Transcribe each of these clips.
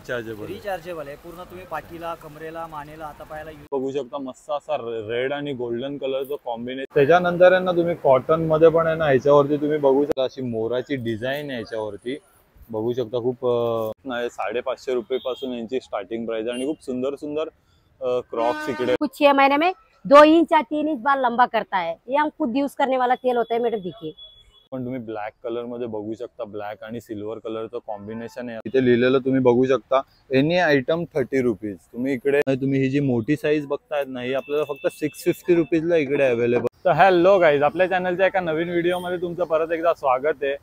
Rechargeable आहे पूर्ण, तुम्ही पाठीला, कमरेला, मानेला, हातापायाला बघू शकता. मस्त असा रेड आणि गोल्डन कलरचं कॉम्बिनेशन. त्याच्यानंतर आहे ना तुम्ही कॉटन मध्ये पण आहे ना ह्याच्यावरती तुम्ही बघू शकता अशी मोराची डिझाईन आहे ह्याच्यावरती बघू शकता. खूप 550 रुपये पासून यांची स्टार्टिंग प्राइस आणि खूप सुंदर सुंदर क्रॉक्स इकडे. कुछ 6 महीने में 2 इंच या 3 इंच बाल लंबा करता है। ये हम खुद यूज करने वाला तेल होता है मैडम, देखिए. पण तुम्ही ब्लॅक कलर मध्ये बघू शकता. ब्लॅक आणि सिल्वर कलरचं कॉम्बिनेशन आहे. इथे लिहिलेलं तुम्ही बघू शकता एनी आयटम 30 रुपीज. तुम्ही इकडे तुम्ही ही जी मोठी साईज बघतायत ना ही आपल्याला फक्त 650 रुपीजला इकडे अवेलेबल. तर हॅलो गाईज, आपल्या चॅनलच्या एका नवीन व्हिडिओ मध्ये तुमचं परत एकदा स्वागत आहे.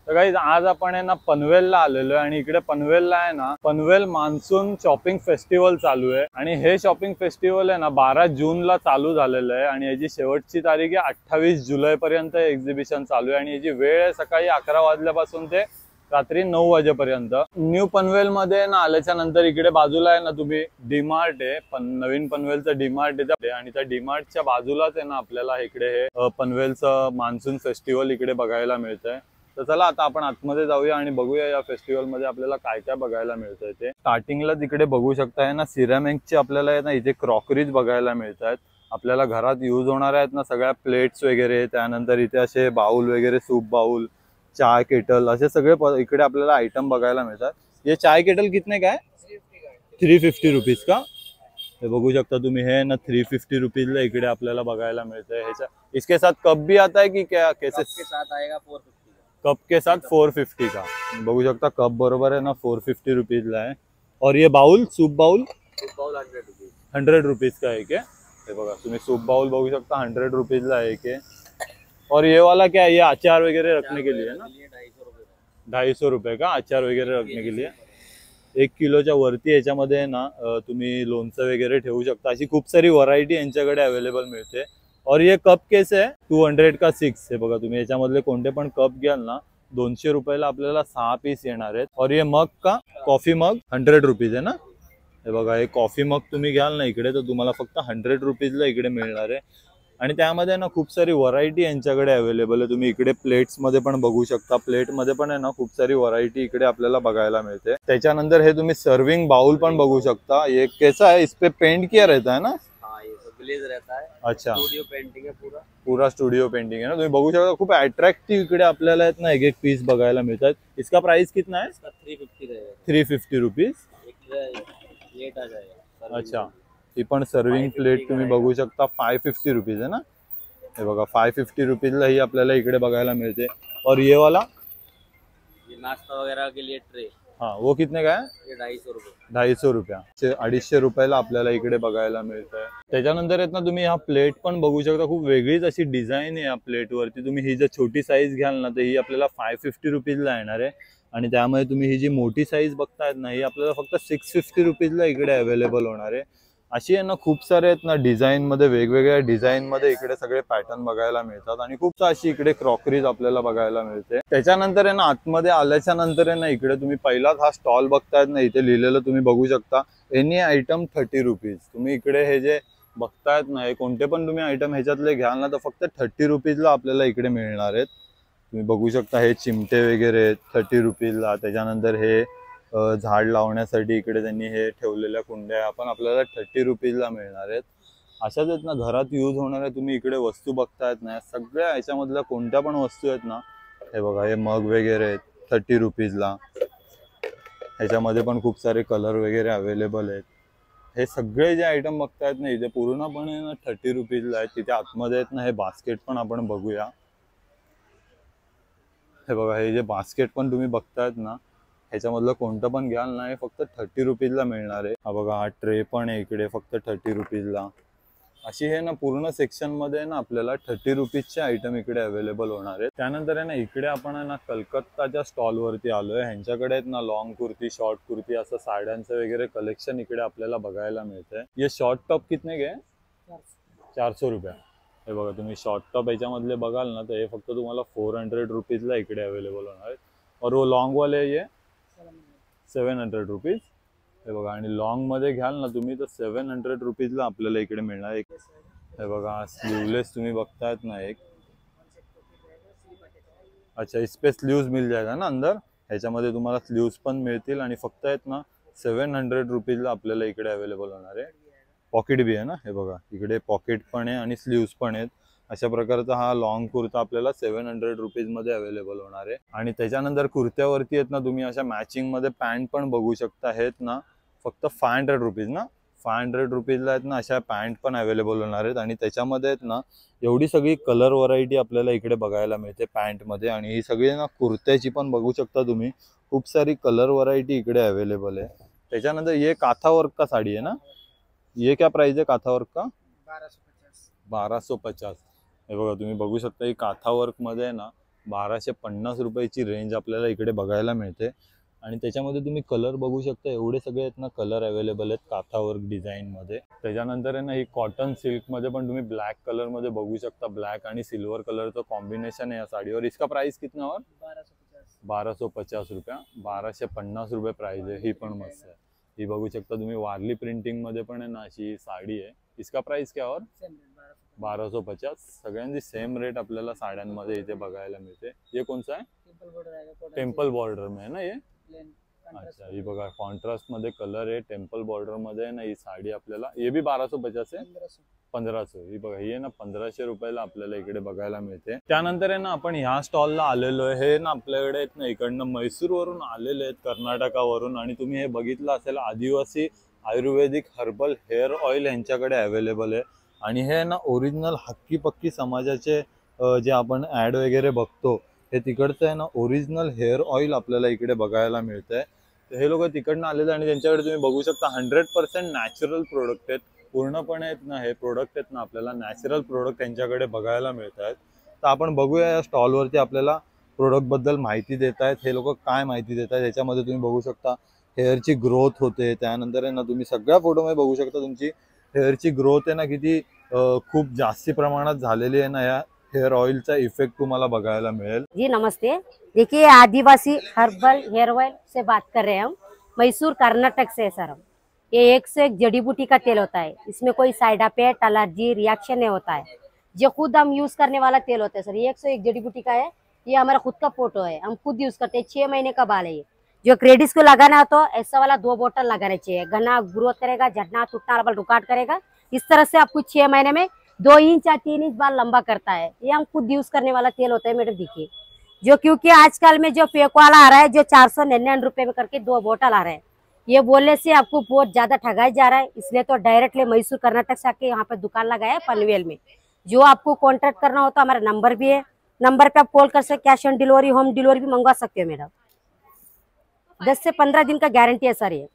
तर गाईज आज आपण आहे ना पनवेलला आलेलो आहे आणि इकडे पनवेलला आहे ना पनवेल मान्सून शॉपिंग फेस्टिवल चालू आहे आणि हे शॉपिंग फेस्टिवल आहे ना 12 जूनला चालू झालेलं आहे आणि याची शेवटची तारीख आहे 28 जुलै पर्यंत एक्झिबिशन चालू आहे आणि याची वेळ आहे सकाळी 11 वाजल्यापासून ते रात्री 9 वाजेपर्यंत. न्यू पनवेल मध्ये ना आल्याच्या नंतर इकडे बाजूला आहे ना तुम्ही डीमार्ट आहे, नवीन पनवेलचं डीमार्ट आहे आणि त्या डीमार्टच्या बाजूलाच आहे ना आपल्याला इकडे हे पनवेलचं मान्सून फेस्टिवल इकडे बघायला मिळतंय. तर चला आता आपण आतमध्ये जाऊया आणि बघूया या फेस्टिवल मध्ये आपल्याला काय काय बघायला मिळतंय ते. स्टार्टिंगला तिकडे बघू शकताय ना सिरामिकची आपल्याला आहे ना इथे क्रॉकरीज बघायला मिळत आहेत. आपल्याला घरात यूज होणार आहेत ना सगळ्या प्लेट्स वगैरे, त्यानंतर इथे असे बाउल वगैरे, सूप बाउल, चाय केटल, असे सगळे इकडे आपल्याला आयटम बघायला मिळतात. ये चाय केटल कितने का है? 350 रुपीज का? हे बघू शकता तुम्ही. हे ना 350 रुपीजला इकडे आपल्याला बघायला मिळतंय. ह्याच्या इसके साथ कप भी आता है कि क्या? कैसे? के साथ आएगा 450 कप के साथ 450 का. बघू शकता कप बरोबर है ना 450 रुपीजला है. और ये बाउल, सूप बाउल 100 रुपीज का एक है. हे बघा तुम्ही सूप बाउल बघू शकता 100 रुपीजला एक है. और ये वाला क्या है? ये अचार वगैरह रखने के लिए है ना, 250 रुपये का अचार वगैरह रखने के लिए. 1 किलोच्या वरती याच्यामध्ये ना तुम्ही लोणचं वगैरे ठेवू शकता. अशी खूप सारी व्हरायटी यांच्याकडे अवेलेबल मिळते. और ये कप कैसे है? 200 का 6. हे बघा तुम्ही याच्यामधले कोणते पण कप घ्याल ना 200 रुपयाला आपल्याला 6 पीस येणार आहेत. और ये मग का कॉफी मग 100 रुपीज आहे ना. हे बघा हे कॉफी मग तुम्ही घ्याल ना इकडे तर तुम्हाला फक्त 100 रुपीजला इकडे मिळणार आहे. आणि त्यामध्ये ना खूप सारी व्हरायटी यांच्याकडे अवेलेबल आहे. तुम्ही इकडे प्लेट्स मध्ये पण बघू शकता. प्लेट मध्ये पण आहे ना खूप सारी व्हरायटी इकडे आपल्याला बघायला मिळते. त्याच्यानंतर हे तुम्ही सर्विंग बाउल पण बघू शकता. ये कैसा है? इस पे पेंट किया रहता है ना? ग्लेज रहता है. अच्छा, स्टूडियो पेंटिंग है पूरा स्टूडियो पेंटिंग है ना. तुम्ही बघू शकता खूप अट्रॅक्टिव्ह इकडे आपल्याला आहेत ना एक एक पीस बघायला मिळतात. इसका प्राइस कितना है? 350 रहेगा. 350 रुपीज. प्लेट आ जाएगा. अच्छा, ही पण सर्विंग प्लेट तुम्ही बघू शकता 550 रुपीज है ना. हे बघा 550 रुपीजला ही आपल्याला इकडे बघायला मिळते. और ये वाला ये नाश्ता वगैरह के लिए ट्रे. हाँ, वो कितने का है? ये 250 रुपये. 250 रुपया. 250 रुपयाला आपल्याला इकडे बघायला मिळतंय. त्याच्यानंतर आहेत ना तुम्ही हा प्लेट पण बघू शकता. खूप वेगळीच अशी डिझाईन आहे या प्लेट वरती. तुम्ही ही जर छोटी साईज घ्याल ना तर ही आपल्याला 550 रुपीजला येणार आहे आणि त्यामुळे तुम्ही ही जी मोठी साईज बघतायत ना ही आपल्याला फक्त 650 रुपीजला इकडे अवेलेबल होणार आहे. अशी आहे ना खूप सारे आहेत ना डिझाईन मध्ये, वेगवेगळ्या डिझाईन मध्ये इकडे सगळे पॅटर्न बघायला मिळतात आणि खूप अशी इकडे क्रॉकरीज आपल्याला बघायला मिळते. त्याच्यानंतर आहे ना आतमध्ये आल्याच्या नंतर आहे ना इकडे तुम्ही पहिलाच हा स्टॉल बघतायत ना इथे लिहिलेलं तुम्ही बघू शकता एनी आयटम 30 रुपीज. तुम्ही इकडे हे जे बघतायत ना हे कोणते पण तुम्ही आयटम ह्याच्यातले घ्याल ना तर फक्त 30 रुपीजला आपल्याला इकडे मिळणार आहेत. तुम्ही बघू शकता हे चिमटे वगैरे 30 रुपीजला. त्याच्यानंतर हे झाड लावण्यासाठी इकडे त्यांनी हे ठेवलेल्या कुंड्या आपण आपल्याला 30 रुपीजला मिळणार आहेत. अशाच आहेत ना घरात यूज होणाऱ्या तुम्ही इकडे वस्तू बघतायत ना सगळ्या ह्याच्यामधल्या कोणत्या पण वस्तू आहेत ना. हे बघा हे मग वगैरे आहेत 30 रुपीजला. ह्याच्यामध्ये पण खूप सारे कलर वगैरे अवेलेबल आहेत. हे सगळे जे आयटम बघतायत ना इथे पूर्णपणे ना 30 रुपीजला आहेत. तिथे आतमध्ये आहेत ना हे बास्केट पण आपण बघूया. हे बघा हे जे बास्केट पण तुम्ही बघतायत ना ह्याच्यामधलं कोणतं पण घ्याल ना हे फक्त 30 रुपीजला मिळणार आहे. हा बघा हा ट्रे पण आहे इकडे फक्त 30 रुपीजला. अशी हे ना पूर्ण सेक्शन मध्ये ना आपल्याला 30 रुपीजचे आयटम इकडे अवेलेबल होणार आहेत. त्यानंतर आहे ना इकडे आपण आहे ना कलकत्ताच्या स्टॉल वरती आलोय. ह्यांच्याकडे आहेत ना लॉंग कुर्ती, शॉर्ट कुर्ती असं साड्यांचं वगैरे कलेक्शन इकडे आपल्याला बघायला मिळतंय. ये शॉर्ट टॉप कितने के? 400 रुपये. हे बघा तुम्ही शॉर्ट टॉप ह्याच्यामधले बघाल ना तर हे फक्त तुम्हाला 400 रुपीजला इकडे अवेलेबल होणार आहेत. और वो लॉंग वाले ये 700 रुपीज. हे बघा आणि लॉंग मध्ये घ्याल ना तुम्ही तर 700 रुपीजला आपल्याला इकडे मिळणार एक. हे बघा स्लीवलेस तुम्ही बघतायत ना एक. अच्छा, इस पे स्लीव्स मिल जाएगा ना अंदर. ह्याच्यामध्ये तुम्हाला स्लीव्स पण मिळतील आणि फक्त आहेत ना 700 रुपीजला आपल्याला इकडे अवेलेबल होणार आहे. पॉकेट बी आहे ना, हे बघा इकडे पॉकेट पण आहे आणि स्लीव्स पण आहेत. अशा प्रकारचा हा लॉंग कुर्ता आपल्याला 700 रुपीजमध्ये अवेलेबल होणार आहे. आणि त्याच्यानंतर कुर्त्यावरती आहेत ना तुम्ही अशा मॅचिंगमध्ये पॅन्ट पण बघू शकता आहेत ना, फक्त 500 रुपीज ना, 500 रुपीजला आहेत ना अशा पॅन्ट पण अवेलेबल होणार आहेत. आणि त्याच्यामध्ये आहेत ना एवढी सगळी कलर व्हरायटी आपल्याला इकडे बघायला मिळते पॅन्टमध्ये. आणि ही सगळी ना कुर्त्याची पण बघू शकता तुम्ही, खूप सारी कलर व्हरायटी इकडे अवेलेबल आहे. त्याच्यानंतर ये काथा वर्क का साड़ी है ना, ये क्या प्राइस है काथा वर्क का? 1250. हे बघा तुम्ही बघू शकता ही काथा वर्कमध्ये ना 1250 रुपयाची रेंज आपल्याला इकडे बघायला मिळते. आणि त्याच्यामध्ये तुम्ही कलर बघू शकता, एवढे सगळे आहेत ना कलर अवेलेबल आहेत काथा वर्क डिझाईनमध्ये. त्याच्यानंतर आहे ना ही कॉटन सिल्कमध्ये पण तुम्ही ब्लॅक कलरमध्ये बघू शकता, ब्लॅक आणि सिल्वर कलरचं कॉम्बिनेशन आहे या साडीवर. इसका प्राइस कितना और 1250 रुपया, 1250 रुपये प्राइस आहे. ही पण मस्त आहे, ही बघू शकता तुम्ही. वारली प्रिंटिंग मध्ये पण आहे ना अशी साडी आहे. इसका प्राइस क्या और 1250. सगळ्यांची सेम रेट आपल्याला साड्यांमध्ये इथे बघायला मिळते. ये कोणसा आहे? टेम्पल बॉर्डर में है ना ये. अच्छा, ही बघा कॉन्ट्रास्ट मध्ये कलर आहे, टेम्पल बॉर्डर मध्ये आहे ना ही साडी आपल्याला. ये भी 1250 आहे, 1500. ही बघा ही आहे ना 1500 रुपयाला आपल्याला इकडे बघायला मिळते. त्यानंतर आहे ना आपण ह्या स्टॉलला आलेलो आहे. हे ना आपल्याकडे आहेत ना इकडनं म्हैसूर वरून आलेले आहेत, कर्नाटकावरून. आणि तुम्ही हे बघितलं असेल आदिवासी आयुर्वेदिक हर्बल हेअर ऑइल यांच्याकडे अवेलेबल आहे. आणि हे ना ओरिजिनल हक्की पक्की समाजाचे जे आपण ऍड वगैरे बघतो, हे तिकडचं आहे ना ओरिजिनल हेअर ऑइल आपल्याला इकडे बघायला मिळतंय. तर हे लोक तिकडनं आलेले आणि त्यांच्याकडे तुम्ही बघू शकता 100% नॅचरल प्रोडक्ट आहेत. पूर्णपणे आहेत ना हे प्रोडक्ट आहेत ना आपल्याला नॅचरल प्रोडक्ट त्यांच्याकडे बघायला मिळत आहेत. तर आपण बघूया या स्टॉलवरती आपल्याला प्रोडक्टबद्दल माहिती देत आहेत हे लोक, काय माहिती देत आहेत. याच्यामध्ये तुम्ही बघू शकता हेअरची ग्रोथ होते. त्यानंतर आहे ना तुम्ही सगळ्या फोटोमध्ये बघू शकता तुमची हेअरची ग्रोथ आहे ना किती खूप जास्ती प्रमाणात झालेली आहे ना. या हेयर ऑयल का इफेक्ट तुम्हाला बघायला मिळेल. जी नमस्ते, देखिए आदिवासी हर्बल हेयर ऑयल से बात कर रहे हैं हम, मैसूर कर्नाटक से सर हम। ये एक से एक जड़ी बूटी का तेल होता है, इसमें कोई साइड इफेक्ट एलर्जी रिएक्शन नहीं होता है, जो खुद हम यूज करने वाला तेल होता है सर। ये 101 जड़ी बूटी का है, ये हमारा खुद का फोटो है, हम खुद यूज करते हैं। 6 महीने का बाल है ये। जो क्रेडिस को लगाना हो तो ऐसा वाला 2 बोतल लगाना चाहिए, घना ग्रोथ करेगा, झड़ना टूटना बाल रुकावट करेगा। इस तरह से आपको 6 महीने में 2 इंच या 3 इंच बाल लंबा करता है। ये हम खुद यूज करने वाला तेल होता है मैडम। देखिए जो, क्योंकि आजकल में जो फेक वाला आ रहा है जो 499 रुपए में करके 2 बोतल आ रहा है, ये बोलने से आपको बहुत ज्यादा ठगाया जा रहा है। इसलिए तो डायरेक्टली मैसूर कर्नाटक से आके यहाँ पे दुकान लगाया है पनवेल में। जो आपको कॉन्टेक्ट करना हो तो हमारा नंबर भी है, नंबर पे आप कॉल कर सकते, cash on delivery home delivery भी मंगवा सकते हो मैडम। 10 से 15 दिन का गारंटी है सर। ये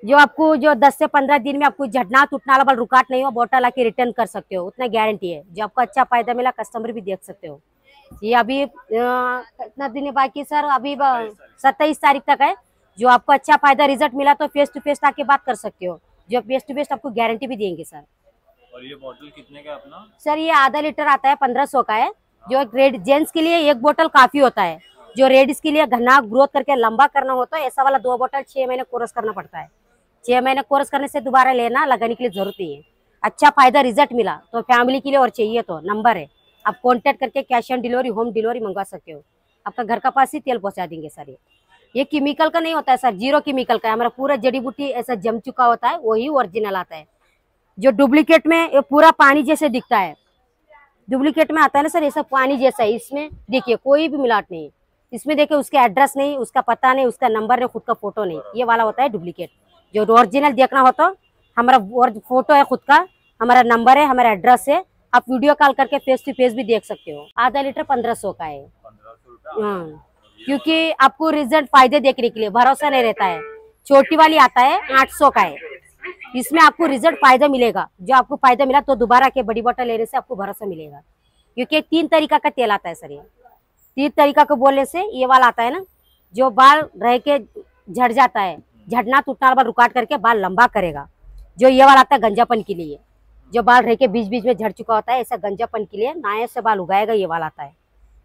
जो आपको जो 10 से 15 दिन में आपको झड़ना टूटना वाला रुकावट नहीं हो, बोतल आके रिटर्न कर सकते हो, उतना गारंटी है। जो आपको अच्छा फायदा मिला कस्टमर भी देख सकते हो। ये अभी कितना दिन बाकी सर, अभी 27 तारीख तक है। जो आपको अच्छा फायदा रिजल्ट मिला तो फेस टू फेस आके बात कर सकते हो, जो फेस टू फेस आपको गारंटी भी देंगे सर। और ये बॉटल कितने का अपना? सर ये आधा लीटर आता है, 1500 का है। जो रेड जेंट्स के लिए 1 बोतल काफी होता है, जो लेडीज के लिए घना ग्रोथ करके लंबा करना होता है ऐसा वाला 2 बोतल 6 महीने कोर्स करना पड़ता है। 6 महीने कोर्स करने से दोबारा लेना लगाने के लिए जरूरत नहीं है। अच्छा फायदा रिजल्ट मिला तो फैमिली के लिए और चाहिए तो नंबर है, आप कांटेक्ट करके cash on delivery home delivery मंगवा सकते हो। आपका घर का पास ही तेल पहुंचा देंगे सर। ये केमिकल का नहीं होता है सर, 0 केमिकल का है। हमारा पूरा जड़ी बूटी ऐसा जम चुका होता है, वही ओरिजिनल आता है। जो डुप्लीकेट में ये पूरा पानी जैसे दिखता है, डुप्लीकेट में आता है ना सर ऐसा पानी जैसा है। इसमें देखिए कोई भी मिलावट नहीं है। इसमें देखिए उसके एड्रेस नहीं, उसका पता नहीं, उसका नंबर नहीं, खुद का फोटो नहीं, ये वाला होता है डुप्लीकेट। जो ओरिजिनल देखना हो तो हमारा फोटो है खुद का, हमारा नंबर है, हमारा एड्रेस है, आप वीडियो कॉल करके फेस टू फेस भी देख सकते हो। आधा लीटर 1500 का है। 1500 हाँ, क्योंकि आपको रिजल्ट फायदे देखने के लिए भरोसा नहीं रहता है। छोटी वाली आता है 800 का है, इसमें आपको रिजल्ट फायदा मिलेगा। जो आपको फायदा मिला तो दोबारा के बड़ी बोतल लेने से आपको भरोसा मिलेगा, क्योंकि 3 तरीका का तेल आता है सर। ये 3 तरीका को बोलने से ये वाला आता है ना, जो बाल रह के झड़ जाता है, झड़ना टूटना बाल रुकावट करके बाल लंबा करेगा। जो ये वाला आता है गंजापन के लिए, जो बाल रह के बीच बीच में झड़ चुका होता है ऐसा गंजापन के लिए नए से बाल उगाएगा, ये वाला आता है।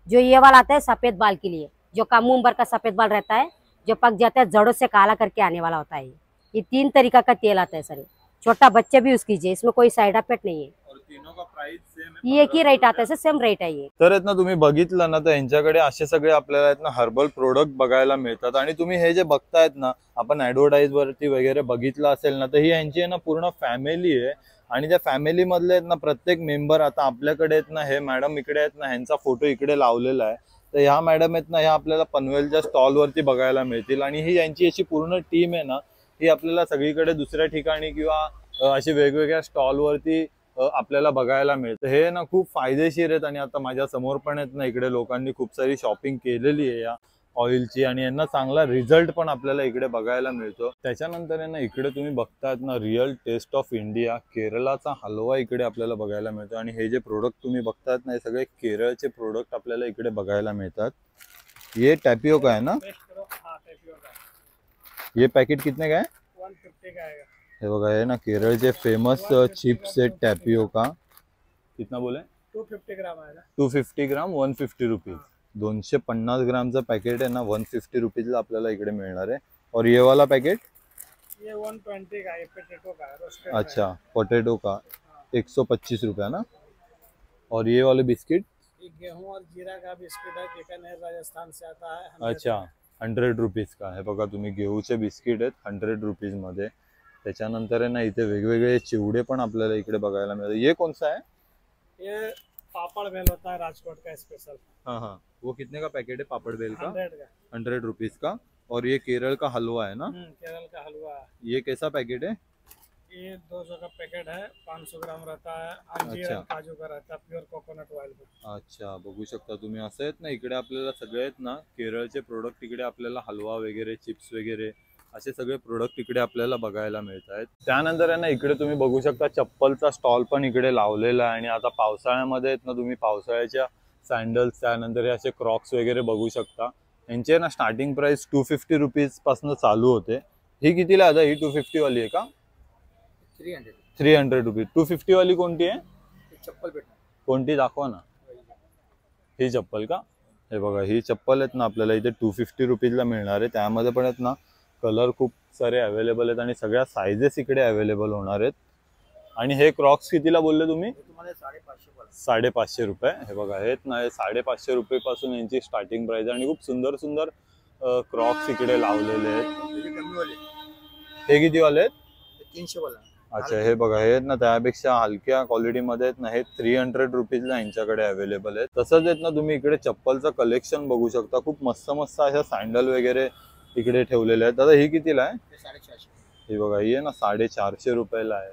जो ये वाला आता है सफेद बाल के लिए, जो कम उम्र का सफेद बाल रहता है, जो पक जाता है जड़ों से काला करके आने वाला होता है। ये 3 तरीका का तेल आता है सर। छोटा बच्चे भी यूज कीजिए, इसमें कोई साइड इफेक्ट नहीं है। और तीनों का प्राइस सेम है? ये एक ही रेट आता है, सेम रेट है ये। तर आहेत ना तुम्ही बघितलं ना तर यांच्याकडे असे सगळे आपल्याला आहेत ना हर्बल प्रोडक्ट बघायला मिळतात आणि तुम्ही हे जे बघतायत ना आपण ऍडव्हर्टाईज वरती वगैरे बघितलं असेल ना तर ही यांची आहे ना पूर्ण फॅमिली आहे आणि त्या फॅमिली मधले आहेत ना प्रत्येक मेंबर आता आपल्याकडे आहेत ना हे मॅडम इकडे आहेत ना ह्यांचा फोटो इकडे लावलेला आहे तर ह्या मॅडम आहेत ना ह्या आपल्याला पनवेलच्या स्टॉल वरती बघायला मिळतील आणि ही यांची अशी पूर्ण टीम आहे ना ही आपल्याला सगळीकडे दुसऱ्या ठिकाणी किंवा अशी वेगवेगळ्या स्टॉल वरती आपल्याला बघायला मिळतं हे ना खूप फायदेशीर आहेत आणि आता माझ्या समोर पण आहेत ना इकडे लोकांनी खूप सारी शॉपिंग केलेली आहे या ऑइलची आणि यांना चांगला रिझल्ट पण आपल्याला इकडे बघायला मिळतो त्याच्यानंतर आहे ना इकडे तुम्ही बघतायत ना रिअल टेस्ट ऑफ इंडिया केरळचा हलवा इकडे आपल्याला बघायला मिळतो आणि हे जे प्रोडक्ट तुम्ही बघतायत ना हे सगळे केरळचे प्रोडक्ट आपल्याला इकडे बघायला मिळतात ये टॅपियोका है ना ये पैकेट कितने का है 150 का आएगा। हे बघा हे ना केरळचे फेमस चिप्स आहेत टॅपियोका कितना बोले 250 ग्राम आएगा। 250 ग्राम 150 रुपीज 250 ग्रामचं पॅकेट आहे ना 150 रुपीजला आपल्याला इकडे मिळणार आहे और ये वाला पैकेट ये 120 का है, पोटैटो का है, रोस्टेड अच्छा पोटैटो का 125 रुपया ना और ये वाले बिस्किट ये गेहूं और जीरा का बिस्किट है, बीकानेर राजस्थान से आता है। 100 अच्छा 100 रुपीज का हे बघा तुम्ही गेहूचे बिस्किट आहेत 100 रुपीज मध्ये त्याच्यानंतर आहे ना इथे वेगवेगळे चिवडे पण आपल्याला इकडे बघायला मिळतात ये कौन सा है ये पापड़ बेल होता है राजकोट का स्पेशल। हाँ हाँ वो कितने का पैकेट है पापड़ बेल का 100 का। 100 रुपीज का और ये केरल का हलवा है ना केरल का हलवा है। ये कैसा पैकेट है ये 200 का पैकेट है, 500 ग्राम रहता है, अंजीर अच्छा। और काजू का रहता है, प्योर कोकोनट ऑयल में। अच्छा बघू शकता तुम्ही असं आहेत ना इकडे आपल्याला सगळे आहेत ना केरळचे प्रोडक्ट इकडे आपल्याला हलवा वगैरे चिप्स वगैरे असे सगळे प्रोडक्ट इकडे आपल्याला बघायला मिळत आहेत त्यानंतर आहे ना इकडे तुम्ही बघू शकता चप्पलचा स्टॉल पण इकडे लावलेला आहे आणि आता पावसाळ्यामध्ये आहेत ना तुम्ही पावसाळ्याच्या सँडल्स त्यानंतर हे असे क्रॉक्स वगैरे बघू शकता यांचे ना स्टार्टिंग प्राइस 250 रुपीज पासून चालू होते ही कितीला आता ही 250 वाली आहे का 300 रुपीज 250 वाली कोणती आहे चप्पल भेटणार कोणती दाखवा ना ही चप्पल का हे बघा ही चप्पल आहेत ना आपल्याला इथे 250 रुपीजला मिळणार आहे त्यामध्ये पण आहेत ना कलर खूप सारे अवेलेबल आहेत आणि सगळ्या साइजेस इकडे अवेलेबल होणार आहेत आणि हे क्रॉक्स कितीला बोलले तुम्ही तुम्हाला 550 रुपये हे बघा हे ना 550 रुपये पासून यांची स्टार्टिंग प्राइस आणि खूप सुंदर सुंदर क्रॉक्स इकडे लावलेले आहेत हे किती वाले आहेत 300 वाला। अच्छा हे बघा हे ना त्यापेक्षा हलक्या क्वालिटी मध्ये आहेत ना हे 300 रुपीजला यांच्याकडे अवेलेबल आहे तसंच आहेत ना तुम्ही इकडे चप्पलचं कलेक्शन बघू शकता खूप मस्त मस्त अशा सँडल वगैरे इकडे ठेवलेले आहेत दादा ही कितीला आहे 450। ही बघा ही आहे ना 450 रुपयाला आहे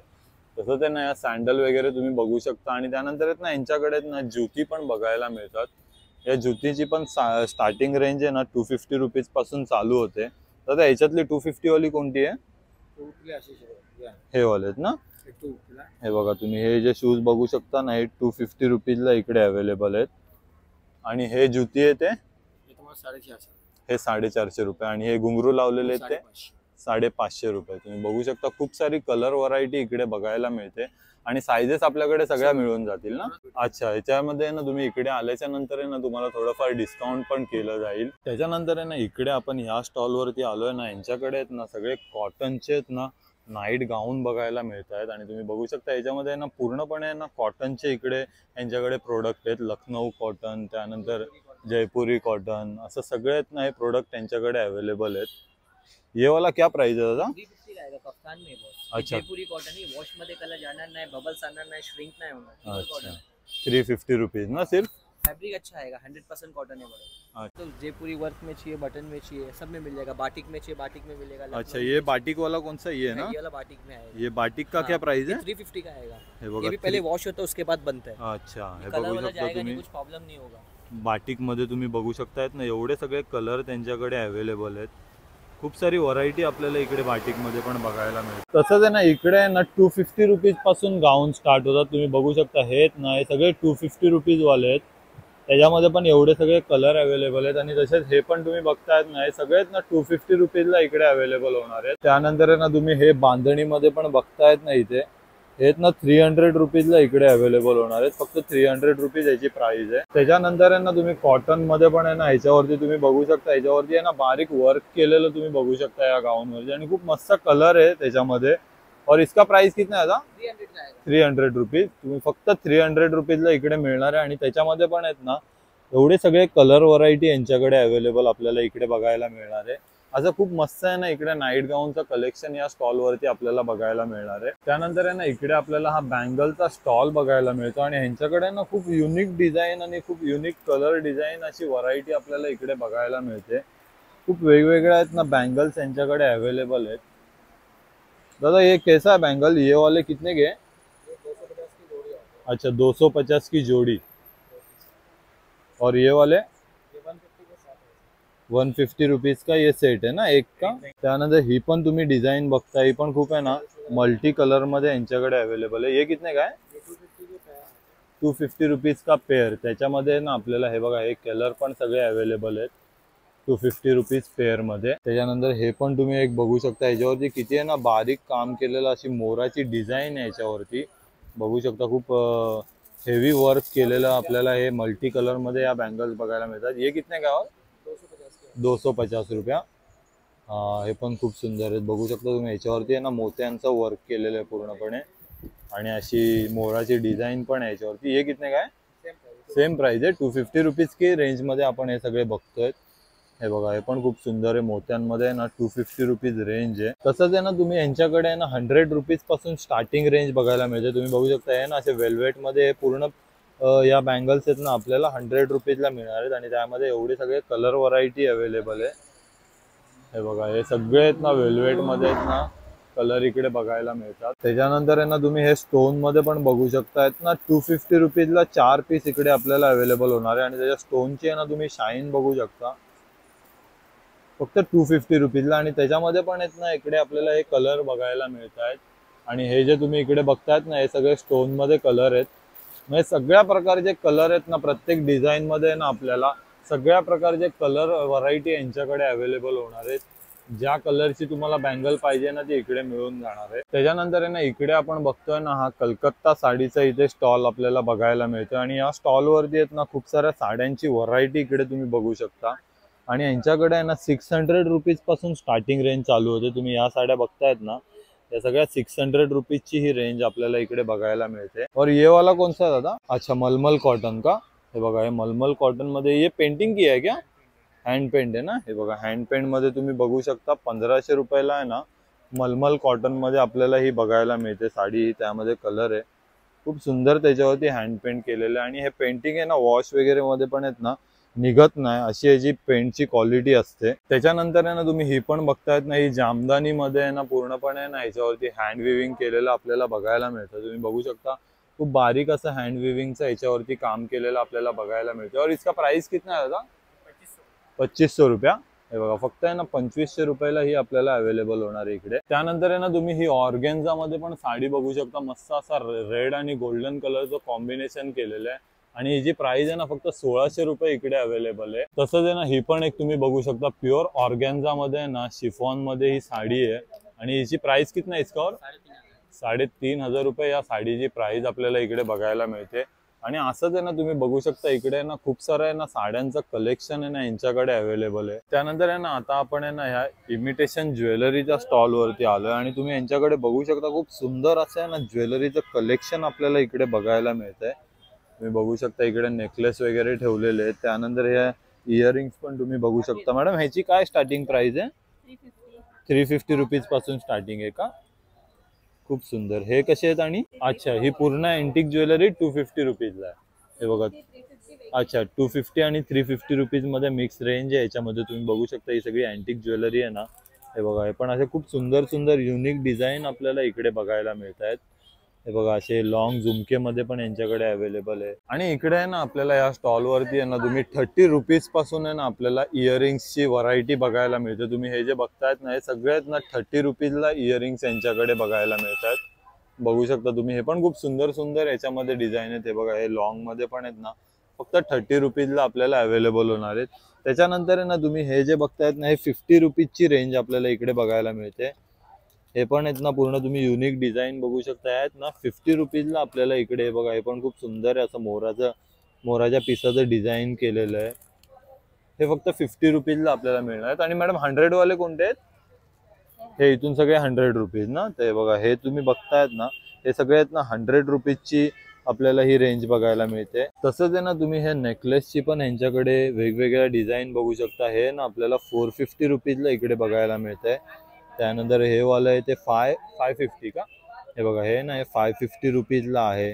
तसंच आहे ना या सँडल वगैरे तुम्ही बघू शकता आणि त्यानंतर आहेत ना यांच्याकडे ना जुती पण बघायला मिळतात या जुतीची पण स्टार्टिंग रेंज आहे ना 250 रुपीज पासून चालू होते दादा याच्यातली 250 वाली कोणती आहे हे वाले आहेत ना हे बघा तुम्ही हे जे शूज बघू शकता ना हे 250 रुपीजला इकडे अवेलेबल आहेत आणि हे जुती आहे ते हे 450 रुपये आणि हे घुंगरू लावलेले आहेत ते 550 रुपये तुम्ही बघू शकता खूप सारी कलर व्हरायटी इकडे बघायला मिळते आणि साइजेस आपल्याकडे सगळ्या मिळून जातील ना अच्छा याच्यामध्ये ना तुम्ही इकडे आल्याच्या नंतर आहे ना तुम्हाला थोडंफार डिस्काउंट पण केलं जाईल त्याच्यानंतर आहे ना इकडे आपण ह्या स्टॉल वरती आलोय ना यांच्याकडे आहेत ना सगळे कॉटनचे आहेत ना नाईट गाऊन बघायला मिळत आहेत आणि तुम्ही बघू शकता याच्यामध्ये ना पूर्णपणे ना कॉटनचे इकडे यांच्याकडे प्रोडक्ट आहेत लखनऊ कॉटन त्यानंतर जयपुरी कॉटन असं सगळे आहेत ना हे प्रोडक्ट त्यांच्याकडे अवेलेबल आहेत ये वाला क्या प्राइस है दादा 350 आएगा कफ्तान में बॉस अच्छा। जयपुरी कॉटन ही वॉश मध्ये कलर जाणार नाही बबल्स आणार नाही श्रिंक नाही होणार अच्छा 350 रुपीज ना सिर्फ फैब्रिक अच्छा आएगा 100% कॉटन है बड़ा तो जयपुरी वर्क में चाहिए बटन में चाहिए सब में मिल जाएगा बाटिक में चाहिए बाटिक में मिलेगा अच्छा ये बाटिक वाला कौन सा ये है ना ये वाला बाटिक में आएगा ये बाटिक का क्या प्राइस है 350 का आएगा हे ये बघा भी पहले वॉश होता है उसके बाद बनता है अच्छा हे कलर बघू वाला शकता जाएगा नहीं तुम्ही कुछ प्रॉब्लम नहीं होगा बाटिक मध्ये तुम्ही बघू शकतायत ना एवढे सगळे कलर त्यांच्याकडे अवेलेबल आहेत खूप सारी व्हरायटी आपल्याला इकडे बाटिक मध्ये पण बघायला मिळते तसंच आहे ना इकडे ना 250 रुपीज पासून गाऊन स्टार्ट होतात तुम्ही बघू शकता हे ना हे सगळे 250 रुपीज वाले आहेत त्याच्यामध्ये पण एवढे सगळे कलर अवेलेबल आहेत आणि तसेच हे पण तुम्ही बघतायत ना हे सगळेच ना 250 रुपीजला इकडे अवेलेबल होणार आहेत त्यानंतर आहे ना तुम्ही हे बांधणीमध्ये पण बघतायत ना इथे हे ना 300 रुपीजला इकडे अवेलेबल होणार आहेत फक्त 300 रुपीज याची प्राइस आहे त्याच्यानंतर आहे ना तुम्ही कॉटन मध्ये पण आहे ना ह्याच्यावरती तुम्ही बघू शकता ह्याच्यावरती आहे ना बारीक वर्क केलेलं तुम्ही बघू शकता या गाऊन वरती आणि खूप मस्त कलर आहे त्याच्यामध्ये और इसका प्राइस कितना आहे आता? 300 का आएगा। 300 रुपीज. तुम्ही फक्त 300 रुपीजला इकडे मिळणार आहे. आणि त्याच्यामध्ये पण आहेत ना एवढे सगळे कलर व्हरायटी यांच्याकडे अवेलेबल आपल्याला इकडे बघायला मिळणार आहे. असं खूप मस्त आहे ना इकडे नाईट गाऊनचं कलेक्शन या स्टॉल वरती आपल्याला बघायला मिळणार आहे. त्यानंतर आहे ना इकडे आपल्याला हा बँगलचा स्टॉल बघायला मिळतो आणि ह्यांच्याकडे ना खूप युनिक डिझाईन आणि खूप युनिक कलर डिझाईन अशी व्हरायटी आपल्याला इकडे बघायला मिळते. खूप वेगवेगळ्या आहेत ना बँगल्स यांच्याकडे अवेलेबल आहेत. दादा ये कैसा है बैंगल? ये वाले कितने के? 250 की जोड़ी है। अच्छा 250 की जोड़ी. और ये वाले? ये 150 के साथ है। 150 रुपीज का ये सेट आहे ना एक का. त्यानंतर ही पण तुम्ही डिझाईन बघता, ही पण खूप आहे ना मल्टी कलर मध्ये यांच्याकडे अवेलेबल आहे. हे कितने का आहे? ये 250 के पेयर है। 250 रुपीज का पेयर. त्याच्यामध्ये ना आपल्याला हे बघा हे कलर पण सगळे अवेलेबल आहेत 250 रुपीज पेयर मध्ये. त्याच्यानंतर हे पण तुम्ही एक बघू शकता, याच्यावरती किती आहे ना बारीक काम केलेलं अशी मोराची डिझाईन आहे याच्यावरती बघू शकता. खूप हेवी वर्क केलेलं आपल्याला हे मल्टी कलर मध्ये या बँगल्स बघायला मिळतात. हे कितने का? 250 के। 250 रुपया. हे पण खूप सुंदर आहेत बघू शकता तुम्ही. याच्यावरती आहे ना मोत्यांचं वर्क केलेलं आहे पूर्णपणे आणि अशी मोराची डिझाइन पण आहे याच्यावरती. हे कितने का आहे? सेम प्राइस आहे 250 रुपीज की रेंज मध्ये आपण हे सगळे बघतोय. हे बघा हे पण खूप सुंदर आहे मोत्यांमध्ये ना 250 रुपीज रेंज आहे. तसंच आहे ना तुम्ही यांच्याकडे आहे ना 100 रुपीज पासून स्टार्टिंग रेंज बघायला मिळते. तुम्ही बघू शकता हे ना असे वेल्वेट मध्ये पूर्ण या बँगल्स आहेत ना आपल्याला 100 रुपीजला मिळणार आहेत आणि त्यामध्ये एवढे सगळे कलर व्हरायटी अवेलेबल आहे. हे बघा हे सगळे आहेत ना वेल्वेट मध्ये आहेत ना कलर इकडे बघायला मिळतात. त्याच्यानंतर आहे ना तुम्ही हे स्टोन मध्ये पण बघू शकता ना 250 रुपीजला 4 पीस इकडे आपल्याला अवेलेबल होणार आहे आणि त्याच्या स्टोनची आहे ना तुम्ही शाईन बघू शकता फक्त 250 रुपीजला. आणि त्याच्यामध्ये पण आहेत ना इकडे आपल्याला हे कलर बघायला मिळत आहेत आणि हे जे तुम्ही इकडे बघतायत ना हे सगळे स्टोन मध्ये कलर आहेत. म्हणजे सगळ्या प्रकारचे कलर आहेत ना प्रत्येक डिझाईन मध्ये ना आपल्याला सगळ्या प्रकारचे कलर व्हरायटी यांच्याकडे अवेलेबल होणार आहेत. ज्या कलरची तुम्हाला बँगल पाहिजे ना ती इकडे मिळून जाणार आहे. त्याच्यानंतर आहे ना इकडे आपण बघतोय ना हा कलकत्ता साडीचा इथे स्टॉल आपल्याला बघायला मिळतोय आणि या स्टॉल वरती आहेत ना खूप साऱ्या साड्यांची व्हरायटी इकडे तुम्ही बघू शकता आणि यांच्याकडे आहे ना 600 रुपीज पासून स्टार्टिंग रेंज चालू होते. तुम्ही या साड्या बघतायत ना या सगळ्या 600 रुपीजची ही रेंज आपल्याला इकडे बघायला मिळते. और ये वाला कौन सा दादा? अच्छा मलमल कॉटन का. हे बघा हे मलमल कॉटन मध्ये ये पेंटिंग की आहे क्या? हँड पेंट आहे ना. हे बघा हँड पेंट मध्ये तुम्ही बघू शकता 1500 रुपयाला आहे ना मलमल कॉटन मध्ये आपल्याला ही बघायला मिळते साडी. त्यामध्ये कलर आहे खूप सुंदर त्याच्यावरती हँड पेंट केलेलं आहे आणि हे पेंटिंग आहे ना वॉश वगैरे मध्ये पण आहेत ना निघत नाही अशी याची पेंटची क्वालिटी असते. त्याच्यानंतर आहे ना तुम्ही ही पण बघतायत ना ही जामदानी मध्ये आहे ना पूर्णपणे ना ह्याच्यावरती हँड विविंग केलेलं आपल्याला बघायला मिळतं. तुम्ही बघू शकता खूप बारीक असं हँड विविंगचं याच्यावरती काम केलेलं आपल्याला बघायला मिळतं. और इसका प्राइस कितना आहे? 2500 रुपया. हे बघा फक्त आहे ना 2500 रुपयाला ही आपल्याला अवेलेबल होणार आहे इकडे. त्यानंतर आहे ना तुम्ही ही ऑर्गेन्झा मध्ये पण साडी बघू शकता. मस्त असा रेड आणि गोल्डन कलरचं कॉम्बिनेशन केलेलं आहे आणि ही जी प्राइस आहे ना फक्त 1600 रुपये इकडे अवेलेबल आहे. तसंच आहे ना ही पण एक तुम्ही बघू शकता प्युअर ऑर्गेन्झा मध्ये आहे ना शिफॉन मध्ये ही साडी आहे आणि हिची प्राइस किती आहे इसका? 3500 रुपये या साडीची प्राइस आपल्याला इकडे बघायला मिळते. आणि असंच आहे ना तुम्ही बघू शकता इकडे ना खूप सारं आहे ना साड्यांचं कलेक्शन आहे ना यांच्याकडे अवेलेबल आहे. त्यानंतर आहे ना आता आपण आहे ना ह्या इमिटेशन ज्वेलरीच्या स्टॉल वरती आलोय आणि तुम्ही यांच्याकडे बघू शकता खूप सुंदर असं आहे ना ज्वेलरीचं कलेक्शन आपल्याला इकडे बघायला मिळतंय. तुम्ही बघू शकता इकडे नेकलेस वगैरे ठेवलेले आहेत. त्यानंतर हे इयरिंग्स पण तुम्ही बघू शकता. मॅडम ह्याची काय स्टार्टिंग प्राइस आहे? 350 रुपीज पासून स्टार्टिंग आहे का? खूप सुंदर. हे कसे आहेत? आणि अच्छा ही पूर्ण अँटिक ज्वेलरी 250 रुपीजला आहे. हे बघा अच्छा 250 आणि 350 रुपीज मध्ये मिक्स रेंज आहे. याच्यामध्ये तुम्ही बघू शकता ही सगळी अँटिक ज्वेलरी आहे ना. हे बघा हे पण असे खूप सुंदर सुंदर युनिक डिझाईन आपल्याला इकडे बघायला मिळत आहेत. हे बघा असे लॉंग झुमके मध्ये पण यांच्याकडे अवेलेबल आहे. आणि इकडे आहे ना आपल्याला या स्टॉल वरती आहे ना तुम्ही 30 रुपीज पासून आहे ना आपल्याला इयरिंग्सची व्हरायटी बघायला मिळते. तुम्ही हे जे बघतायत ना हे सगळ्यात ना 30 रुपीजला इयरिंग्स यांच्याकडे बघायला मिळतात. बघू शकता तुम्ही हे पण खूप सुंदर सुंदर याच्यामध्ये डिझाईन आहेत. हे बघा हे लॉंग मध्ये पण आहेत ना फक्त 30 रुपीजला आपल्याला अवेलेबल होणार आहेत. त्याच्यानंतर आहे ना तुम्ही हे जे बघतायत ना हे 50 रुपीजची रेंज आपल्याला इकडे बघायला मिळते. हे पण आहेत ना पूर्ण तुम्ही युनिक डिझाईन बघू शकता आहेत ना 50 रुपीजला आपल्याला इकडे. बघा हे पण खूप सुंदर आहे असं मोराच्या पिसाचं डिझाईन केलेलं आहे. हे फक्त 50 रुपीजला आपल्याला मिळणार आहेत. आणि मॅडम 100 वाले कोणते आहेत? हे इथून सगळे 100 रुपीज ना. ते बघा हे तुम्ही बघतायत ना, हे सगळे आहेत ना 100 रुपीजची आपल्याला ही रेंज बघायला मिळते. तसंच आहे ना तुम्ही हे नेकलेसची पण यांच्याकडे वेगवेगळ्या डिझाईन बघू शकता. हे ना आपल्याला 450 रुपीजला इकडे बघायला मिळतंय. त्यानंतर हे वाला आहे ते 550 का, हे बघा हे ना हे 550 रुपीजला आहे.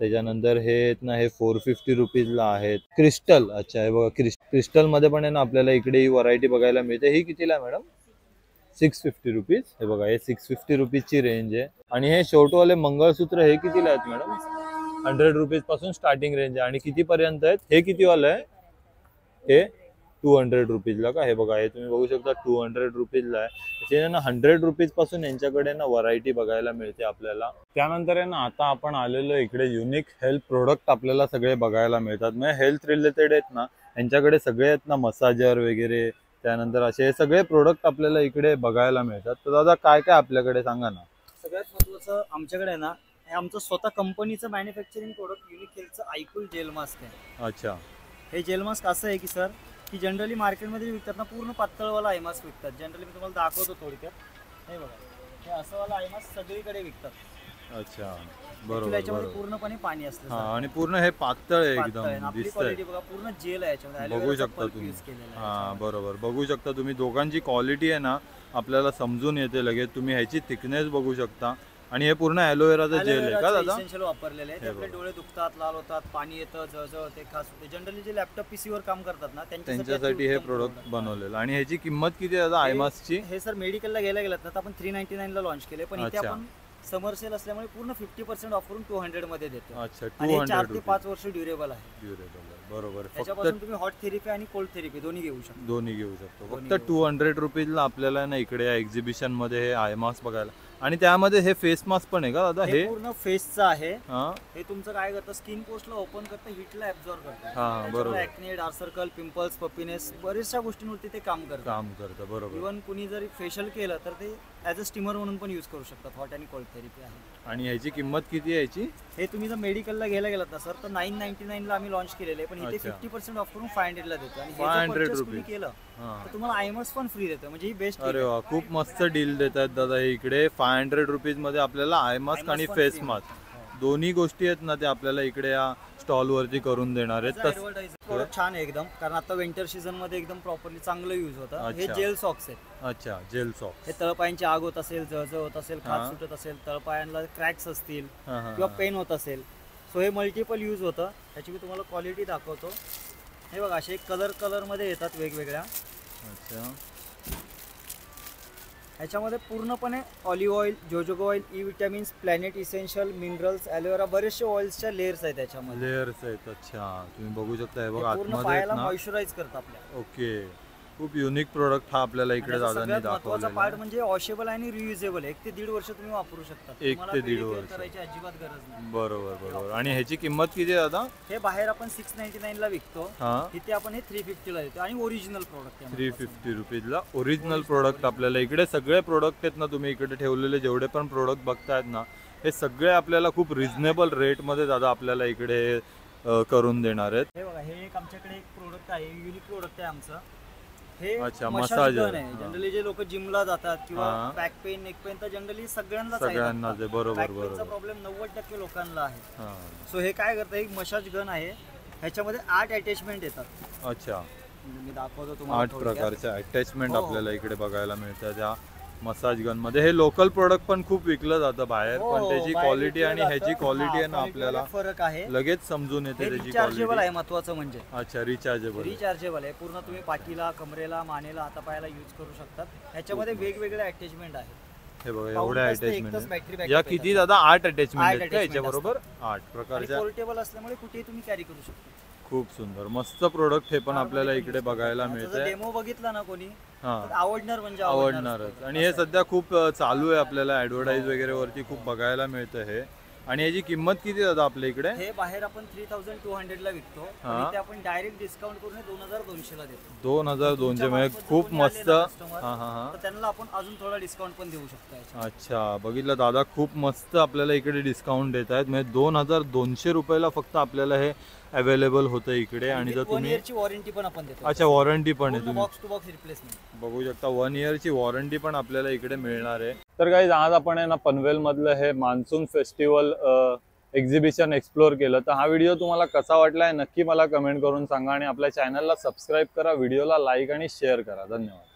त्याच्यानंतर हे आहेत ना हे 450 रुपीजला आहेत. क्रिस्टल, अच्छा हे बघा क्रिस्टल मध्ये पण आहे ना आपल्याला इकडे ही व्हरायटी बघायला मिळते. ही कितीला आहे मॅडम? 650 रुपीज. हे बघा हे 650 रुपीजची रेंज आहे. आणि हे शॉर्टवाले मंगळसूत्र हे कितीला आहेत मॅडम? 100 रुपीज पासून स्टार्टिंग रेंज आहे. आणि किती पर्यंत आहेत? हे किती वाला आहे? हे 200 रुपीजला का. हे बघा हे तुम्ही बघू शकता 200 रुपीजला आहे. त्याचे ना 100 रुपीज पासून यांच्याकडे ना व्हरायटी बघायला मिळते आपल्याला. त्यानंतर आहे ना आता आपण आलेलो इकडे युनिक हेल्थ प्रोडक्ट आपल्याला सगळे बघायला मिळतात. म्हणजे हेल्थ रिलेटेड आहेत ना, यांच्याकडे सगळे आहेत ना मसाजर वगैरे, त्यानंतर असे हे सगळे प्रोडक्ट आपल्याला इकडे बघायला मिळतात. तर दादा काय काय आपल्याकडे सांगा ना. सगळ्यात महत्त्वाचं आमच्याकडे आहे ना, हे आमचं स्वतः कंपनीचं मॅन्युफॅक्चरिंग प्रोडक्ट युनिक हेल्थचं आयकूल जेल मास्क आहे. अच्छा. हे जेल मास्क असं आहे की सर, की जनरली मार्केटमध्ये विकतात ना पूर्ण पातळवाला आय मास्क विकतात. जनरली मी तुम्हाला दाखवतो थोडक्यात. हे बघा हे असं वाला आय मास्क सगळीकडे विकतात. अच्छा Actually बरोबर याच्यामध्ये बरोबर. पूर्णपणे पाणी असतं. हा आणि पूर्ण हे पातळ आहे पातळ आहे. एकदम आपली दिसतंय. क्वालिटी बघा पूर्ण जेल आहे याच्यामध्ये. बघू aloe vera चा शकता pulp तुम्ही. use केलेला आहे हा याच्यामध्ये. बरोबर बघू शकता तुम्ही. दोघांची क्वालिटी आहे ना आपल्याला समजून येते लगेच. तुम्ही ह्याची थिकनेस बघू शकता. आणि हे पूर्ण ॲलोवेराचं जेल आहे का दादा? इसेन्शियल वापरलेले आहे. आपले डोळे दुखतात, लाल होतात, पाणी येतं, जळजळ होते, खास होते. जनरली जे लॅपटॉप पीसी वर काम करतात ना त्यांच्यासाठी हे प्रोडक्ट बनवलेलं. आणि ह्याची किंमत किती आहे दादा आयमास्कची? हे सर मेडिकलला घ्यायला गेलात ना तर आपण 399 ला लॉन्च केले, पण इथे अच्छा. आपण समर सेल असल्यामुळे पूर्ण 50% ऑफ करून 200 मध्ये देतो. अच्छा आणि 200 4 ते रुपये 5 वर्ष ड्युरेबल आहे. ड्युरेबल बरोबर. त्याच्यापासून फक्त तुम्ही हॉट थेरपी आणि कोल्ड थेरपी दोन्ही घेऊ शकता. दोन्ही घेऊ शकतो. दोन्ही फक्त 200 रुपीजला आपल्याला ना इकडे या एक्झिबिशन मध्ये हे आय मास्क बघायला. आणि त्यामध्ये हे फेस मास्क पण आहे का दादा? हे हे पूर्ण फेसचं आहे. हा हे तुमचं काय करतं, स्किन पोस्टला ओपन करतं, हिटला ऍब्झॉर्ब करतं. हा बरोबर. ऍक्ने, डार्क सर्कल, पिंपल्स, पफिनेस बऱ्याचशा गोष्टींवरती ते काम करतं. काम करतं बरोबर. इव्हन कुणी जरी फेशियल केलं तर ते ॲज अ स्टीमर म्हणून पण यूज करू शकतात. हॉट आणि कोल्ड थेरपी आहे. आणि ह्याची किंमत किती आहे याची? हे तुम्ही जर मेडिकलला घ्यायला गेलात ना सर तर 999 ला आम्ही लॉन्च केलेले आहे, पण इथे अच्छा. 50% ऑफ करून 500 ला देतो. आणि हे 500 जर purchase तुम्ही रुपये. केलं हा तर तुम्हाला आयमस पण फ्री देतो. म्हणजे ही बेस्ट. अरे वा खूप मस्त डील देतात दादा हे इकडे. 500 रुपीज मध्ये आपल्याला आय मास्क आणि फेस मास्क दोन्ही गोष्टी आहेत ना ते आपल्याला इकडे या स्टॉल वरती करून देणार आहेत. प्रोडक्ट छान आहे एकदम, कारण आता विंटर सीझन मध्ये एकदम प्रॉपरली चांगलं यूज होतं. हे अच्छा. जेल सॉक्स आहेत. अच्छा जेल सॉक्स. हे तळपायांची आग होत असेल, जळजळ होत असेल, हा. खाज सुटत असेल, तळपायांना क्रॅक्स असतील हा, हा, किंवा हा. पेन होत असेल, सो हे मल्टिपल यूज होतं. ह्याची मी तुम्हाला क्वालिटी दाखवतो. हे बघा असे कलर मध्ये येतात वेगवेगळ्या. अच्छा ह्याच्यामध्ये पूर्णपणे olive oil, jojoba oil, E vitamins, planet essential, minerals, aloe vera, बरेचसे ऑइल्सच्या लेयर्स आहेत त्याच्यामध्ये. लेयर्स आहेत. अच्छा तुम्ही बघू शकता हे हे बघा पूर्ण आतमध्ये आहेत पायाला ना. मॉइश्चराइज करतं आपल्याला. ओके खूप युनिक प्रोडक्ट हा आपल्याला इकडे आणि याचा दादांनी सगळ्यात महत्त्वाचा दाखवलेला पार्ट आहे. म्हणजे वॉशेबल आणि रियुजेबल. 1 ते 1.5 वर्ष तुम्ही वापरू शकता. 1 तुम्हाला ते कधी 1.5 repair वर्ष. करायची अजिबात गरज नाही. बरोबर बरोबर. आणि ह्याची किंमत किती आहे दादा? हे बाहेर आपण 699 ला विकतो, हा इथे आपण हे 350 ला देतो. आणि ओरिजिनल प्रोडक्ट आहे. 350 रुपीजला ओरिजिनल प्रोडक्ट आपल्याला इकडे सगळे प्रोडक्ट आहेत ना तुम्ही इकडे ठेवलेले जेवढे पण प्रोडक्ट बघतायत ना हे सगळे आपल्याला खूप रिझनेबल रेट मध्ये दादा आपल्याला इकडे करून देणार आहेत. हे बघा हे एक आमच्याकडे एक प्रोडक्ट आहे, युनिक प्रोडक्ट आहे आमचं. हे अच्छा, मसाज massager. गन आहे. जनरली जे लोक जिमला जातात किंवा हा. बॅक पेन, नेक पेन तर जनरली सगळ्यांनाच सगळ्यांनाच आहे. बरोबर बरोबर. प्रॉब्लेम 90% लोकांना आहे. हा सो हे काय करतं, एक मसाज गन आहे. ह्याच्यामध्ये 8 अटॅचमेंट येतात. अच्छा मी दाखवतो तुम्हाला 8 थोडक्यात. प्रकारच्या अटॅचमेंट हो, हो. आपल्याला इकडे बघायला मिळतात त्या मसाज गन मध्ये. हे लोकल प्रोडक्ट पण खूप विकलं जातं बाहेर, हो, पण त्याची बाहेर क्वालिटी विकलं आणि जातं. ह्याची क्वालिटी आहे ना हा, आपल्याला quality मध्ये फरक आहे. लगेच समजून येते हे त्याची रिचार्जेबल क्वालिटी. आहे महत्वाचं म्हणजे. अच्छा रिचार्जेबल. रिचार्जेबल आहे. पूर्ण तुम्ही पाठीला, कमरेला, मानेला, हातापायाला यूज करू शकतात. ह्याच्यामध्ये वेगवेगळे अटॅचमेंट आहेत. हे बघा पाऊण एवढ्या तास ते एक तास अटॅचमेंट battery backup या येतात. किती दादा 8 अटॅचमेंट आहेत का attachment याच्या बरोबर? 8 आणि प्रकारच्या. पोर्टेबल असल्यामुळे कुठेही तुम्ही कॅरी करू शकता. खूप सुंदर मस्त प्रोडक्ट हे पण आपल्याला इकडे बघायला मिळतंय. डेमो बघितला ना कोणी हा तर आवडणार म्हणजे आवडणारच. आणि हे सध्या खूप चालू आहे आपल्याला ऍडव्हर्टाईज वगैरे वरती खूप बघायला मिळतं हे. आणि याची किंमत किती दादा आपल्या इकडे? हे बाहेर आपण 3200 ला विकतो आणि ते आपण डायरेक्ट डिस्काउंट करून 2200 ला देतो. 2200 म्हणजे खूप मस्त. हा हा तर त्यांना आपण अजून थोडा डिस्काउंट पण देऊ शकतो याच्यात. अच्छा, बघितलं दादा खूप मस्त आपल्याला इकडे डिस्काउंट देत आहेत. म्हणजे 2200 रुपयाला फक्त आपल्याला हे अवेलेबल होतं इकडे. आणि जर 1 तुम्ही इयरची वॉरंटी पण आपण देतो. अच्छा, वॉरंटी पण आहे. तुम्ही बॉक्स टू बॉक्स रिप्लेसमेंट बघू शकता 1 इयरची वॉरंटी पण आपल्याला इकडे मिळणार आहे. तर गाईज आज आपण आहे ना पनवेल मधलं हे मान्सून फेस्टिवल एक्झिबिशन एक्सप्लोर केलं. तर हा व्हिडिओ तुम्हाला कसा वाटलाय नक्की मला कमेंट करून सांगा आणि आपल्या चॅनलला सबस्क्राईब करा, व्हिडिओला लाईक आणि शेअर करा. धन्यवाद.